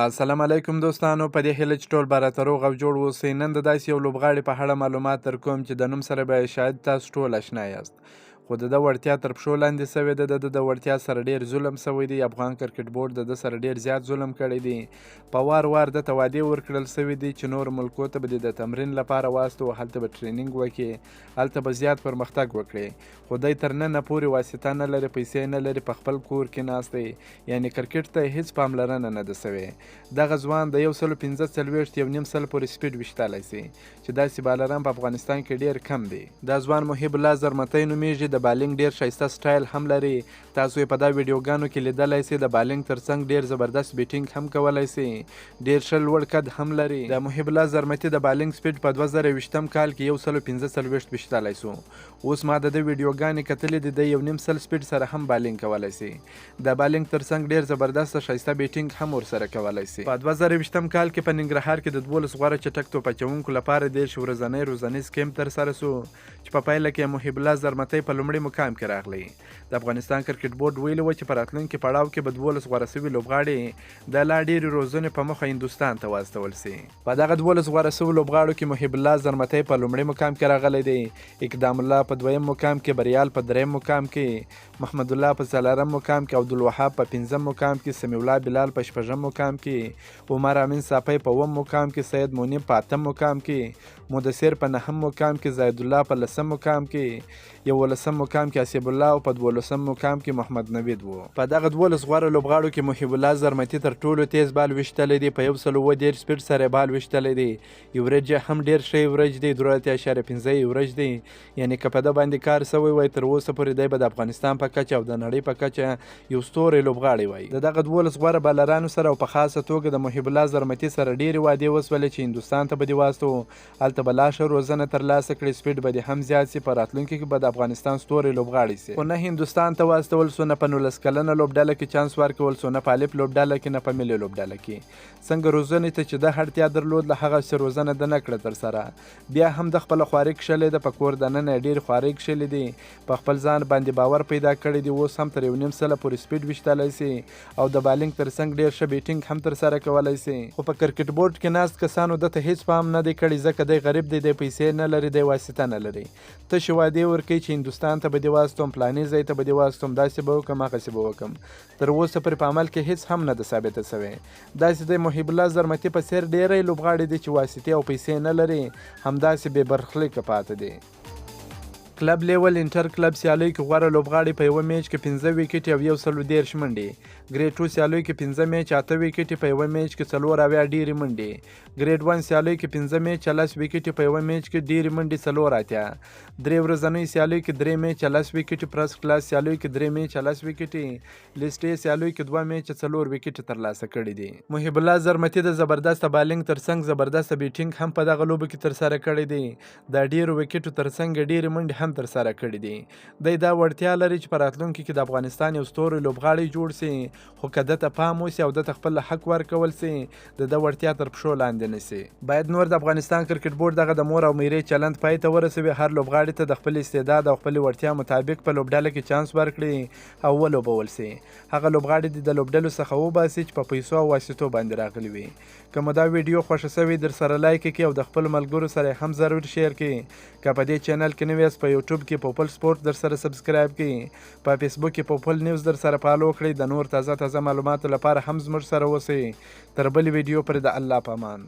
السلام علیکم دوستانو، په دې هیله چې ټول به راته روغ او جوړ اوسئ. نن د داسې یو لوبغاړي په اړه معلومات درکوم چې د نوم سره به شاید تاسو ټول اشنا یاست، خو د ده وړتیا تر پښو لاندې سوې ده. د وړتیا سره ډېر ظلم سوی دی. افغان کرکټ بورډ د ده سره ډېر زیات ظلم کړی دی. په وار وار ده ته وعدې ورکړل سوي دي چې نورو ملکو ته به د تمرین لپاره واستو، هلته به ټرینینګ وکړي، هلته به زیات پرمختګ وکړي. خو دی تر ننه پورې واسطه نه لري، پیسې نه لري، په خپل کور کې ناست دی. یعنې کرکټ ته هیڅ پاملرنه نه ده سوې. دغه ځوان د 145 یو نیم سل پورې سپیډ ویشتلی سي، چې داسې بالران په افغانستان کې ډېر کم دی. دا ځوان محب الله زرمتی نومیږي. د بالینګ ډېر ښایسته سټایل هم لري. تاسو یې په دا ویډیوګانو کې لیدلی سئ. د بالینګ ترڅنګ ډېر زبردست بیټینګ هم کولی سي. ډېر ښه لوړ قد هم لري. د محب الله زرمتي د بالینګ سپیډ په 2020 کال کې 145 ویشتلی سو. اوس ما د ده ویډیوګانې کتلې دي. د 1 نیم سل سپیډ سره هم بالینګ کولی سي. د بالینګ ترڅنګ ډېر زبردست ښایسته بیټینګ هم ورسره کولی سي. په 2020 کال کې په ننګرهار کې د 12 غوره چټک توپ اچوونکو لپاره 10 ورځنی روزنیز کیمپ ترسره سو، چې په پایله کې محب الله زرمتی په لومړي مقام کې راغلی. د افغانستان کرکټ بورډ ویلي و چې په راتلونکي پړاو کې به 12 غوره سوي لوبغاړي د لا ډېرې روزنې په موخه هندوستان ته واستول سي. په دغه 12 غوره سوي لوبغاړو کې محب الله زرمتی په لومړي مقام کې راغلی دی، اقدام الله په دویم مقام کې، بریال په دریم مقام کې، محمد الله په څلورم مقام کې، عبدالوهاب په پنځم مقام کې، سمیع الله بلال په شپږم مقام کې، عمر امین صافی په اووم مقام کې، سید منیب په اتم مقام کې، مدثر په نهم مقام کې، زید الله په لسم مقام کې، 11 مقام کې اسیب الله او په 12 مقام کې محمد نوید وو. په دغه 12 غوره لوبغاړو کې محب الله زرمتی تر ټولو تیز بال ویشتلی دی. په 110 سپیډ سره بال ویشتلی دی. ایوریج هم ډېر ښه ایوریج دی، 3.5 ایوریج دی. یعنې که په ده باندې کار سوی وای تر اوسه پورې دی به د افغانستان په کچه او د نړۍ په کچه یو ستوری لوبغاړی وای. د دغه 12 غوره بالرانو سره او په خاصه توګه د محب الله زرمتی سره ډېرې وعدې وسولې چې هندوستان ته به دې واستو، هلته به لا ښه روزنه ترلاسه کړي، سپیډ به دې هم زیات سي، په راتلونکي کې به د افغانستان ستوری لوبغاړی سي. خو نه هندوستان ته واستول سو، نه په 19 کلنه لوبډله کې چانس ورکول سو، نه په الف لوبډله کې، نه په ملي لوبډله کې. څنګه روزنې ته چې ده اړتیا درلود، له هغسې روزنه ده نه کړه ترسره. بیا هم د خپله خواري کښلی ده، په کور دننه یې ډېرې خوارۍ کښلې دي، په خپل ځان باندې باور پیدا کړی دی. اوس هم تر 1 نیم سله پورې سپیډ ویشتلی سي او د بالینګ ترڅنګ ډېر ښه بیټینګ هم ترسره کولی سي. خو په کرکټ بورډ کې ناست کسانو ده ته هیڅ پام نه دی کړی، ځکه دی غریب دی، دی پیسې نه لري، دی واسطه نه لري. تشې وعدې ورکوي چې هندوستان ته به دې واستوم، پلاني ځای ته به دې واستوم، داسې به وکړم، هغسې به وکړم. تر اوسه پورې په عمل کې هیڅ هم نه ده ثابته سوې. داسې دی محب الله زرمتی په څېر ډېری لوبغاړي دي چې واسطې او پیسې نه لري، همداسې بې برخلیکه پاته دي. کلب لیول انټر کلب سیالیو کې غوره لوبغاړي په یوه میچ کې 15 ویکټې او 130 منډې، ګریډ 2 سیالیو کې 15 میچ 8 ویکټې په یوه میچ کې 4 ډېرې منډې، ګریډ 1 سیالیو کې 15 میچ 40 ویکټې په یوه میچ کې ډېرې منډې 4 درې ورځنیو سیالیو کې 3 میچ 40 ویکټې، پرس کلاس سیالیو کې 3 میچ 40 ویکټې، لیسټ سیالیو کې 2 میچ 4 ویکټې ترلاسه کړي دي. محب الله زرمتی د زبردست بالینګ ترڅنګ زبردست بیټینګ هم په دغه لوبو کې ترسره کړی دی. د ډېرو ویکټو ترڅنګ ډېرې منډې هم ترسره کړي دي. دی دا وړتیا لري چې په راتلونکي کې د افغانستان یو ستوری لوبغاړی جوړ سي، خو که ده ته پام وسي او ده ته خپل حق ورکول سي، د ده وړتیا تر پښو لاندې نه سي. باید نور د افغانستان کرکټ بورډ دغه د مور او میرې چلند پای ته ورسوي. هر لوبغاړي ته د خپل استعداد او خپلې وړتیا مطابق په لوبډله کې چانس ورکړي او ولوبول سي. هغه لوبغاړي دې د لوبډلو څخه وباسي چې په پیسو او واسطو باندې راغلي وي. که مو دا ویډیو خوښه سوې در سره لایک کړئ او د خپلو ملګرو سره هم ضرور شیر کړئ. که په دې چینل کې نوی یاست په یوټیوب کې پوپل سپورټ در سره سبسکرایب کړئ، په فیسبوک کې پوپل نیوز در سره فالو کړئ. د نور تازه معلوماتو لپاره هم زموږ سره اوسئ. تر بلې ویډیو پورې د الله په امان.